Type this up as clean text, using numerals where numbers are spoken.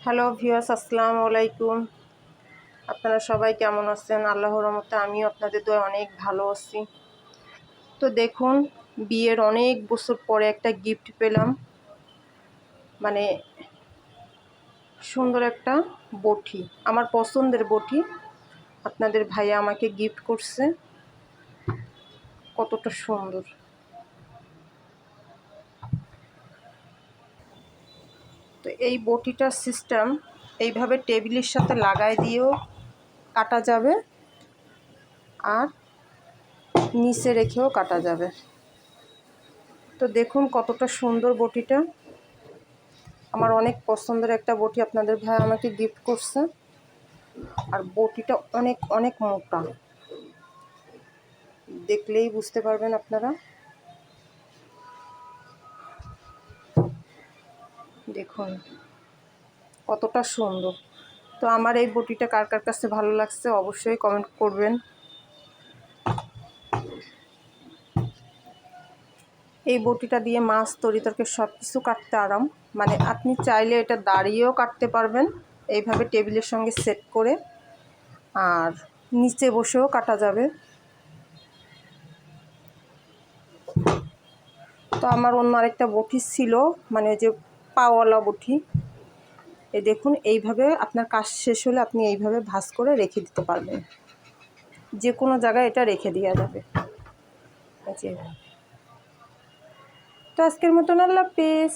Hello viewers, আসসালামু আলাইকুম। আপনারা সবাই কেমন আছেন? আল্লাহর রহমতে আমিও আপনাদের দোয়ায় অনেক ভালো আছি। তো দেখুন, বিয়ের অনেক বছর পরে একটা গিফট পেলাম, মানে সুন্দর একটা বটি, আমার পছন্দের বটি। আপনাদের ভাইয়া আমাকে গিফট করছে, কতটা সুন্দর। তো এই বটিটার সিস্টেম এইভাবে টেবিলের সাথে লাগাই দিয়েও কাটা যাবে, আর নিচে রেখেও কাটা যাবে। তো দেখুন কতটা সুন্দর বটিটা, আমার অনেক পছন্দের একটা বটি আপনাদের ভাই আমাকে গিফট করছে। আর বটিটা অনেক অনেক মোটা, দেখলেই বুঝতে পারবেন আপনারা। দেখুন কতটা সুন্দর। তো আমার এই বটিটা কার কার কাছে ভালো লাগছে অবশ্যই কমেন্ট করবেন। এই বটিটা দিয়ে মাছ তরকারি সব কিছু কাটতে আরাম, মানে আপনি চাইলে এটা দাঁড়িয়েও কাটতে পারবেন, এইভাবে টেবিলের সঙ্গে সেট করে, আর নিচে বসেও কাটা যাবে। তো আমার অন্য আরেকটা বটি ছিল, মানে ওই যে পাওয়ালা বটি। এই দেখুন, এইভাবে আপনার কাজ শেষ হলে আপনি এইভাবে ভাঁজ করে রেখে দিতে পারবেন, যে কোনো জায়গায় এটা রেখে দেওয়া যাবে। তো আজকের মতন আল্লাহ হাফেজ।